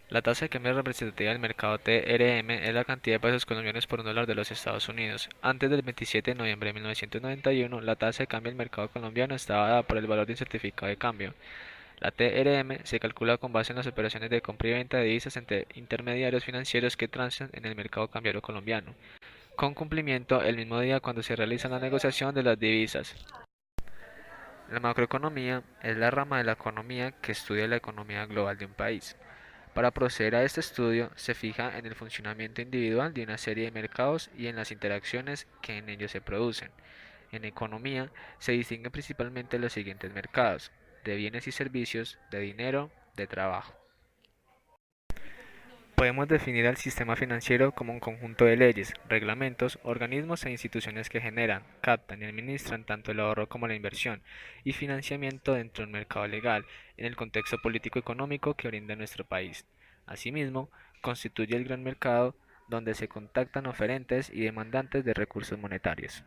La tasa de cambio representativa del mercado TRM es la cantidad de pesos colombianos por un dólar de los Estados Unidos. Antes del 27 de noviembre de 1991, la tasa de cambio del mercado colombiano estaba dada por el valor de un certificado de cambio. La TRM se calcula con base en las operaciones de compra y venta de divisas entre intermediarios financieros que transan en el mercado cambiario colombiano, con cumplimiento el mismo día cuando se realiza la negociación de las divisas. La macroeconomía es la rama de la economía que estudia la economía global de un país. Para proceder a este estudio, se fija en el funcionamiento individual de una serie de mercados y en las interacciones que en ellos se producen. En economía, se distinguen principalmente los siguientes mercados: de bienes y servicios, de dinero, de trabajo. Podemos definir al sistema financiero como un conjunto de leyes, reglamentos, organismos e instituciones que generan, captan y administran tanto el ahorro como la inversión y financiamiento dentro del mercado legal, en el contexto político-económico que brinda nuestro país. Asimismo, constituye el gran mercado donde se contactan oferentes y demandantes de recursos monetarios.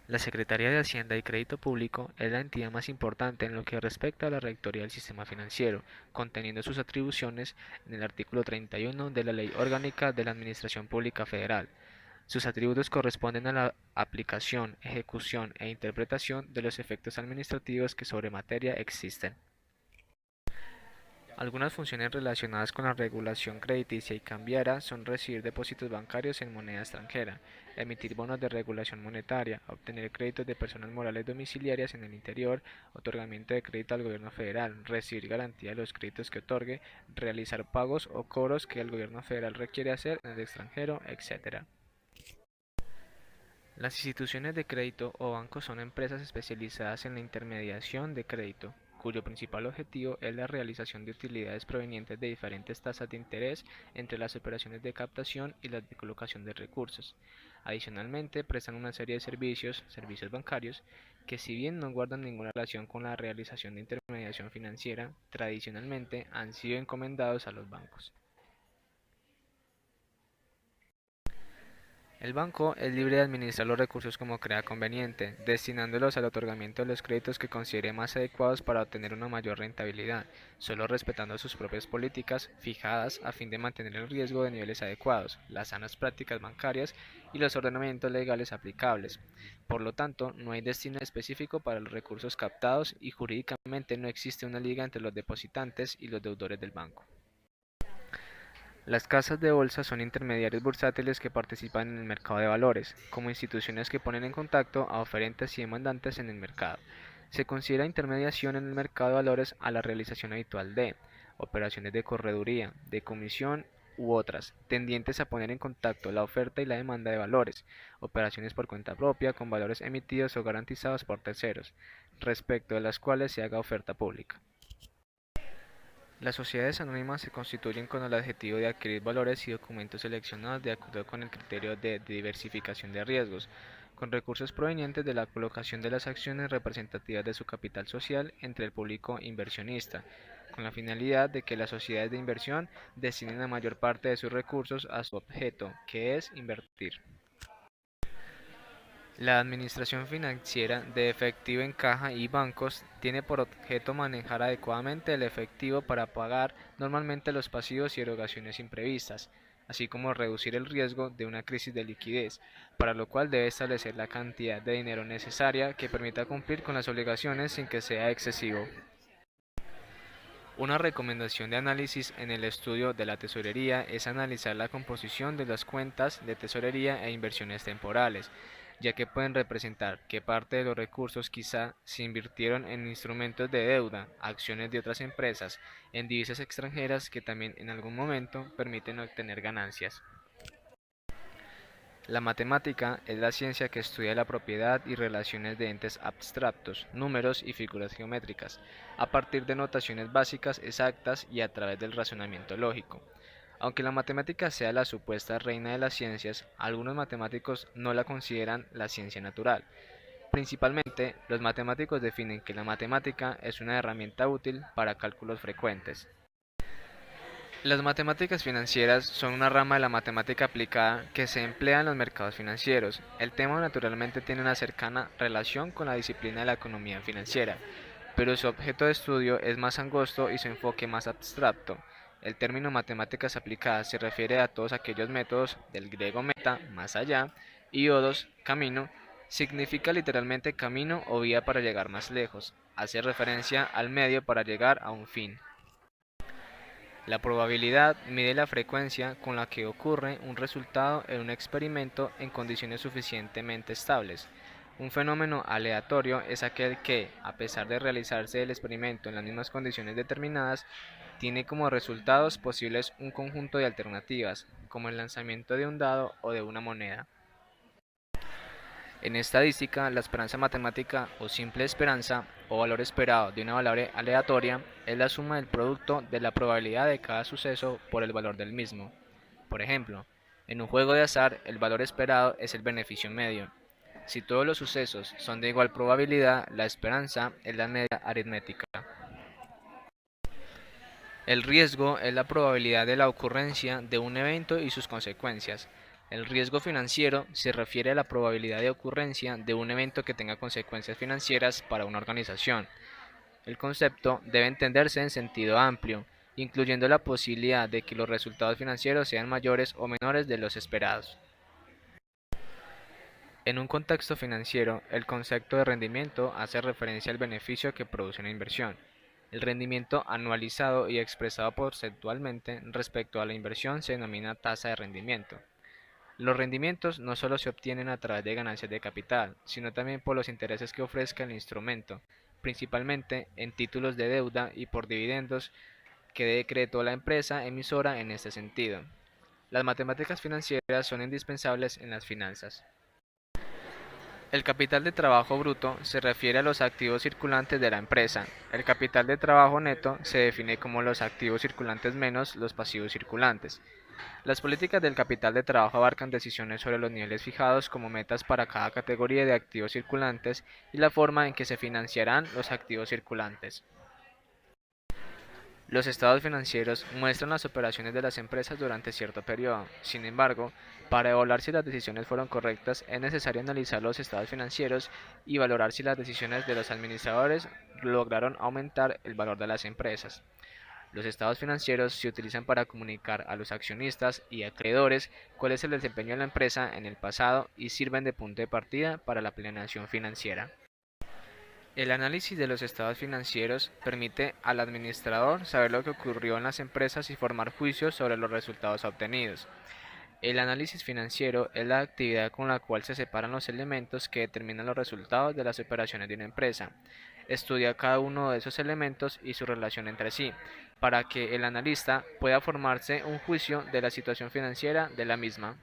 La Secretaría de Hacienda y Crédito Público es la entidad más importante en lo que respecta a la rectoría del sistema financiero, conteniendo sus atribuciones en el artículo 31 de la Ley Orgánica de la Administración Pública Federal. Sus atributos corresponden a la aplicación, ejecución e interpretación de los efectos administrativos que sobre materia existen. Algunas funciones relacionadas con la regulación crediticia y cambiaria son recibir depósitos bancarios en moneda extranjera, emitir bonos de regulación monetaria, obtener créditos de personas morales domiciliarias en el interior, otorgamiento de crédito al gobierno federal, recibir garantía de los créditos que otorgue, realizar pagos o cobros que el gobierno federal requiere hacer en el extranjero, etc. Las instituciones de crédito o bancos son empresas especializadas en la intermediación de crédito, cuyo principal objetivo es la realización de utilidades provenientes de diferentes tasas de interés entre las operaciones de captación y las de colocación de recursos. Adicionalmente, prestan una serie de servicios bancarios, que si bien no guardan ninguna relación con la realización de intermediación financiera, tradicionalmente han sido encomendados a los bancos. El banco es libre de administrar los recursos como crea conveniente, destinándolos al otorgamiento de los créditos que considere más adecuados para obtener una mayor rentabilidad, solo respetando sus propias políticas fijadas a fin de mantener el riesgo de niveles adecuados, las sanas prácticas bancarias y los ordenamientos legales aplicables. Por lo tanto, no hay destino específico para los recursos captados y jurídicamente no existe una liga entre los depositantes y los deudores del banco. Las casas de bolsa son intermediarios bursátiles que participan en el mercado de valores, como instituciones que ponen en contacto a oferentes y demandantes en el mercado. Se considera intermediación en el mercado de valores a la realización habitual de operaciones de correduría, de comisión u otras, tendientes a poner en contacto la oferta y la demanda de valores, operaciones por cuenta propia con valores emitidos o garantizados por terceros, respecto de las cuales se haga oferta pública. Las sociedades anónimas se constituyen con el objetivo de adquirir valores y documentos seleccionados de acuerdo con el criterio de diversificación de riesgos, con recursos provenientes de la colocación de las acciones representativas de su capital social entre el público inversionista, con la finalidad de que las sociedades de inversión destinen la mayor parte de sus recursos a su objeto, que es invertir. La administración financiera de efectivo en caja y bancos tiene por objeto manejar adecuadamente el efectivo para pagar normalmente los pasivos y erogaciones imprevistas, así como reducir el riesgo de una crisis de liquidez, para lo cual debe establecer la cantidad de dinero necesaria que permita cumplir con las obligaciones sin que sea excesivo. Una recomendación de análisis en el estudio de la tesorería es analizar la composición de las cuentas de tesorería e inversiones temporales, ya que pueden representar que parte de los recursos quizá se invirtieron en instrumentos de deuda, acciones de otras empresas, en divisas extranjeras que también en algún momento permiten obtener ganancias. La matemática es la ciencia que estudia la propiedad y relaciones de entes abstractos, números y figuras geométricas, a partir de notaciones básicas exactas y a través del razonamiento lógico. Aunque la matemática sea la supuesta reina de las ciencias, algunos matemáticos no la consideran la ciencia natural. Principalmente, los matemáticos definen que la matemática es una herramienta útil para cálculos frecuentes. Las matemáticas financieras son una rama de la matemática aplicada que se emplea en los mercados financieros. El tema naturalmente tiene una cercana relación con la disciplina de la economía financiera, pero su objeto de estudio es más angosto y su enfoque más abstracto. El término matemáticas aplicadas se refiere a todos aquellos métodos del griego meta, más allá, y odos, camino, significa literalmente camino o vía para llegar más lejos. Hace referencia al medio para llegar a un fin. La probabilidad mide la frecuencia con la que ocurre un resultado en un experimento en condiciones suficientemente estables. Un fenómeno aleatorio es aquel que, a pesar de realizarse el experimento en las mismas condiciones determinadas, tiene como resultados posibles un conjunto de alternativas, como el lanzamiento de un dado o de una moneda. En estadística, la esperanza matemática o simple esperanza o valor esperado de una variable aleatoria es la suma del producto de la probabilidad de cada suceso por el valor del mismo. Por ejemplo, en un juego de azar el valor esperado es el beneficio medio. Si todos los sucesos son de igual probabilidad, la esperanza es la media aritmética. El riesgo es la probabilidad de la ocurrencia de un evento y sus consecuencias. El riesgo financiero se refiere a la probabilidad de ocurrencia de un evento que tenga consecuencias financieras para una organización. El concepto debe entenderse en sentido amplio, incluyendo la posibilidad de que los resultados financieros sean mayores o menores de los esperados. En un contexto financiero, el concepto de rendimiento hace referencia al beneficio que produce una inversión. El rendimiento anualizado y expresado porcentualmente respecto a la inversión se denomina tasa de rendimiento. Los rendimientos no solo se obtienen a través de ganancias de capital, sino también por los intereses que ofrezca el instrumento, principalmente en títulos de deuda y por dividendos que decretó la empresa emisora en este sentido. Las matemáticas financieras son indispensables en las finanzas. El capital de trabajo bruto se refiere a los activos circulantes de la empresa. El capital de trabajo neto se define como los activos circulantes menos los pasivos circulantes. Las políticas del capital de trabajo abarcan decisiones sobre los niveles fijados como metas para cada categoría de activos circulantes y la forma en que se financiarán los activos circulantes. Los estados financieros muestran las operaciones de las empresas durante cierto periodo. Sin embargo, para evaluar si las decisiones fueron correctas, es necesario analizar los estados financieros y valorar si las decisiones de los administradores lograron aumentar el valor de las empresas. Los estados financieros se utilizan para comunicar a los accionistas y acreedores cuál es el desempeño de la empresa en el pasado y sirven de punto de partida para la planeación financiera. El análisis de los estados financieros permite al administrador saber lo que ocurrió en las empresas y formar juicios sobre los resultados obtenidos. El análisis financiero es la actividad con la cual se separan los elementos que determinan los resultados de las operaciones de una empresa. Estudia cada uno de esos elementos y su relación entre sí, para que el analista pueda formarse un juicio de la situación financiera de la misma.